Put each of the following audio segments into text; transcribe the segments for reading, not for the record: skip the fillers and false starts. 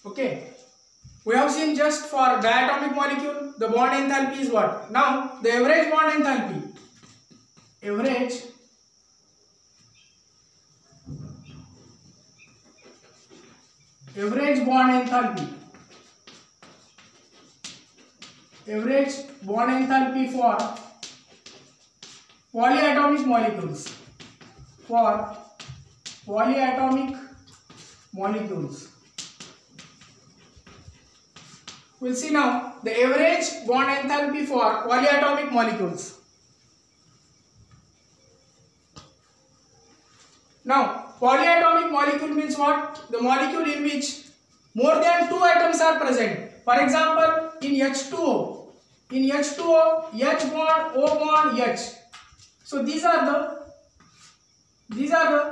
Okay. We have seen just for diatomic molecule, the bond enthalpy is what? Now, the average bond enthalpy. Average bond enthalpy. Average bond enthalpy for polyatomic molecules. For polyatomic molecules. We'll see now the average bond enthalpy for polyatomic molecules. Now, polyatomic molecule means what? The molecule in which more than 2 atoms are present. For example, in H2O, H bond, O bond, H. So these are the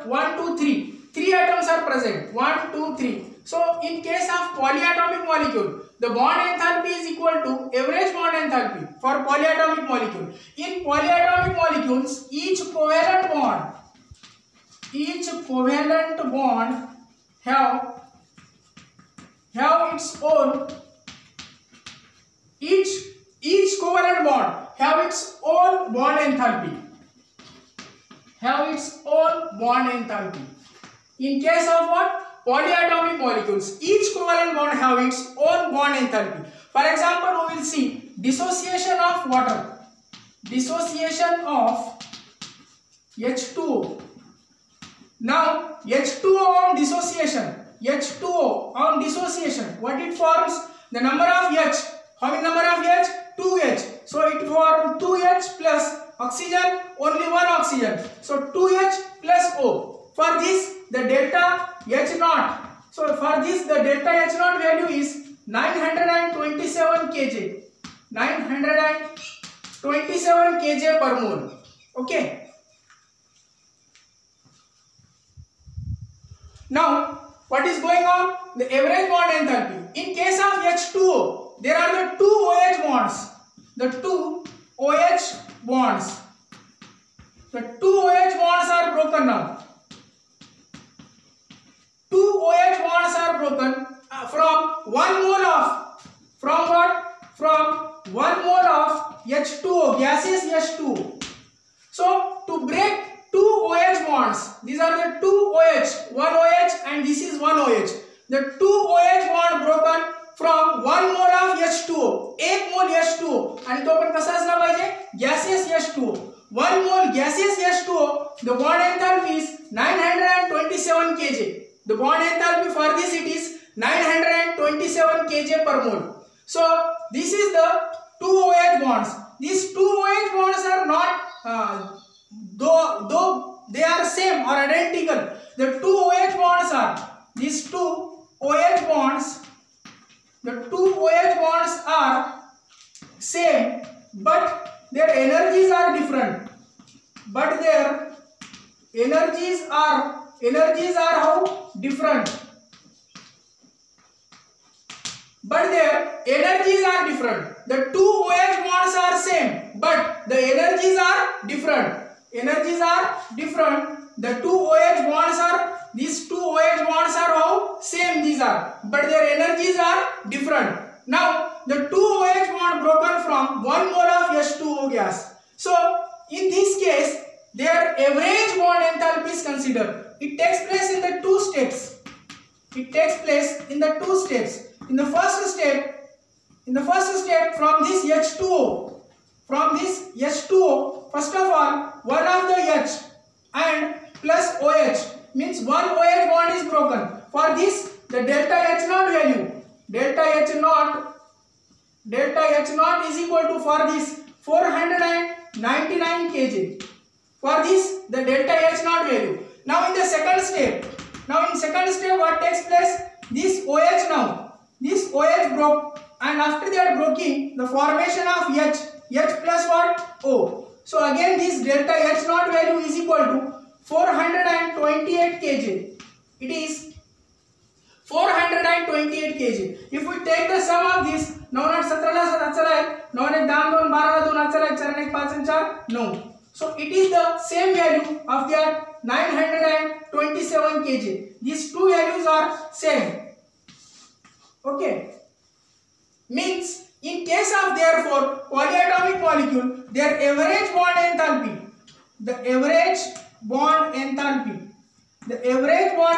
1, 2, 3. 3 atoms are present. 1, 2, 3. So in case of polyatomic molecule, the bond enthalpy is equal to average bond enthalpy for polyatomic molecule. In polyatomic molecules, each covalent bond have its own each covalent bond have its own bond enthalpy. In case of what? Polyatomic molecules, each covalent bond have its own bond enthalpy. For example, we will see dissociation of water, dissociation of H2O. Now, H2O on dissociation, what it forms? The number of H. How many number of H? 2H. So it forms 2H plus oxygen, only one oxygen. So 2H plus O. For this, the delta H naught. So for this, the delta H naught value is 927 kJ. 927 kJ per mole. Okay. Now, what is going on? The average bond enthalpy. In case of H2O, there are the 2 OH bonds. The 2 OH bonds. The 2 OH bonds are broken now. 2 OH bonds are broken from 1 mole of, from what? From 1 mole of H2O, gaseous H2O. So, to break 2 OH bonds, these are the 2 OH, 1 OH and this is 1 OH. The 2 OH bond broken from 1 mole of H2O, 1 mole H2O आणि तो पण कसा असला पाहिजे? Gaseous H2O. 1 mole gaseous H2O, the bond enthalpy is 927 kJ. The bond enthalpy for this it is 927 kJ per mole. So this is the 2 OH bonds. These 2 OH bonds are not though they are same or identical. The 2 OH bonds are these 2 OH bonds. The 2 OH bonds are same, but their energies are different. But their energies are how? Different. But their energies are different. The 2 OH bonds are same, but the energies are different. Energies are different. The 2 OH bonds are, these 2 OH bonds are how? Same these are, but their energies are different. Now, the 2 OH bond broken from 1 mole of H2O gas. So, in this case, their average bond enthalpy is considered. It takes place in the 2 steps. It takes place in the 2 steps. In the first step, from this H2O, first of all, one of the H and plus OH means one OH bond is broken. For this, the delta H naught value, delta H naught is equal to, for this, 499 kJ. For this, the delta H naught value. Now in second step, what takes place? This OH broke, and after that breaking, the formation of H plus what? O. So again this delta H naught value is equal to 428 kJ. It is 428 kJ. If we take the sum of this, 9 8 17 ला 7 आहे, 9 1 10 2 12 ला 2 8 4 1 5 and 4 9. So it is the same value of that 927 kJ. These two values are same. Okay, means in case of therefore polyatomic molecule, their average bond enthalpy, the average bond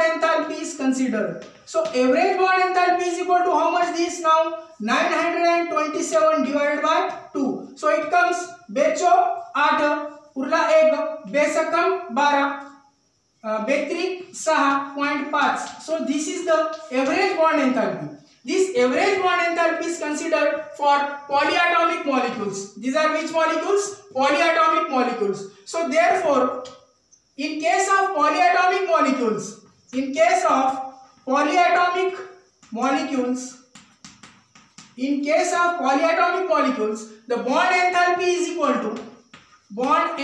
enthalpy is considered. So average bond enthalpy is equal to how much this now? 927 divided by 2. So it comes बेचो 8 Urla 1 बेसकम 12 बेत्रिक 6.5. So this is the average bond enthalpy. This average bond enthalpy is considered for polyatomic molecules. These are which molecules? Polyatomic molecules. So therefore, in case of polyatomic molecules, the bond enthalpy is equal to what?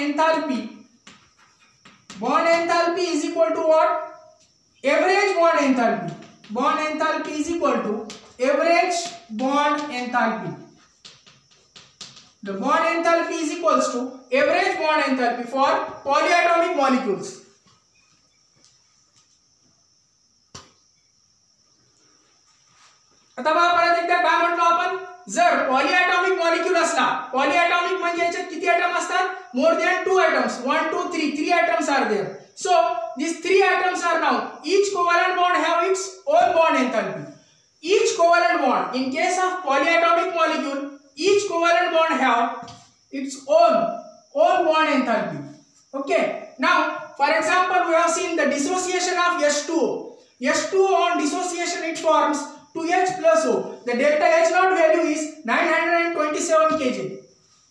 Average bond enthalpy. Bond enthalpy is equal to average bond enthalpy. The bond enthalpy is equals to average bond enthalpy for polyatomic molecules. आता बघा परत एकदा काय म्हटलो आपण, जर polyatomic molecule असला, polyatomic म्हणजे याच्यात किती एटम असतात? More than 2 atoms, 1 2 3 atoms are there. So these 3 atoms are now, each covalent bond have its own bond enthalpy. Each covalent bond, in case of polyatomic molecule, each covalent bond have its own bond enthalpy. Okay, now for example we have seen the dissociation of H2O. H2O on dissociation it forms 2H plus O. The delta H naught value is 927 kJ.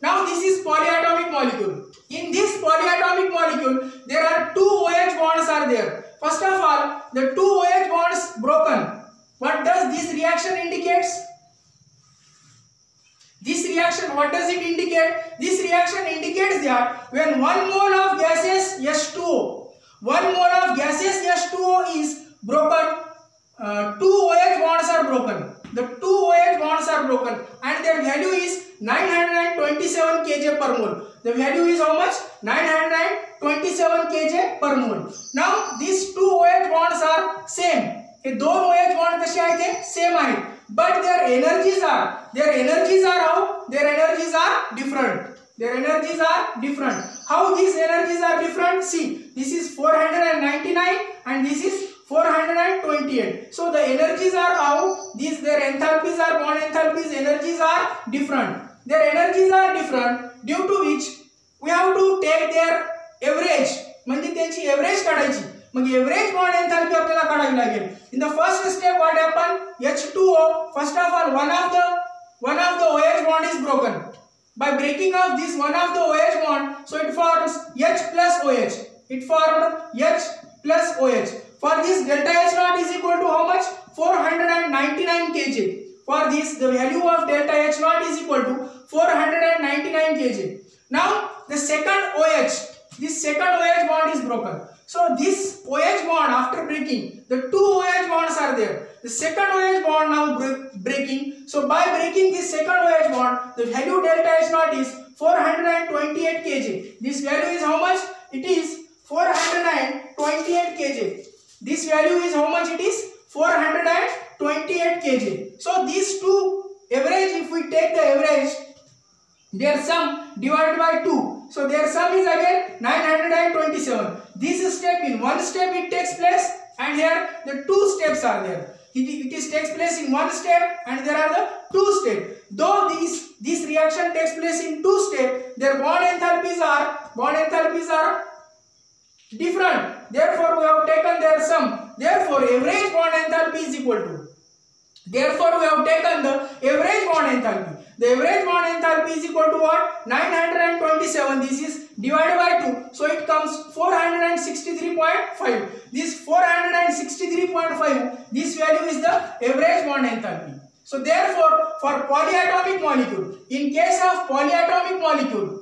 Now this is polyatomic molecule. In this polyatomic molecule, there are 2 OH bonds are there. First of all, the 2 OH bonds broken. What does this reaction indicates? This reaction, what does it indicate? This reaction indicates that when 1 mole of gaseous H2O, 1 mole of gaseous H2O is broken, 2 OH bonds are broken. The 2 OH bonds are broken and their value is 927 kJ per mole. The value is how much? 927 kJ per mole. Now these 2 OH bonds are same. हे दोन OH bond कसे आहेत? ते same आहेत. But their energies are how? Their energies are different. Their energies are different. How these energies are different? See, this is 499 and this is 428. So the energies are how? Their enthalpies are, bond enthalpies, energies are different. Their energies are different due to which we have to take their average. म्हणजे त्यांची average काढायची. मग average bond enthalpy आपल्याला काढावी लागेल. In the first step what happened? H2O, first of all one of the OH bond is broken. By breaking of this one of the OH bond, so it forms H plus OH. It formed H plus OH. For this delta H naught is equal to how much? 499 kJ. For this the value of delta H naught is equal to 499 kJ. Now the second OH, this second OH bond is broken. So this OH bond after breaking, the 2 OH bonds are there. The second OH bond now breaking. So by breaking this second OH bond, the value delta H naught is 428 kJ. This value is how much? It is 428 kJ. This value is how much? It is 428 kJ. So these two average, if we take the average, their sum divided by 2. So their sum is again 927. This step, in one step it takes place and here the 2 steps are there. It takes place in one step and there are the 2 steps. Though this reaction takes place in 2 steps, their bond enthalpies are different. Therefore we have taken their sum. Therefore average bond enthalpy is equal to. Therefore we have taken the average bond enthalpy. The average bond enthalpy is equal to what? 927. This is divided by 2. So it comes 463.5. This 463.5. This value is the average bond enthalpy. So therefore for polyatomic molecule, in case of polyatomic molecule,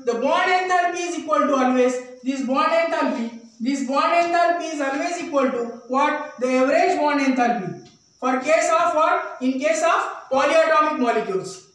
the bond enthalpy is equal to always this bond enthalpy is always equal to what? The average bond enthalpy. For case of what? In case of polyatomic molecules.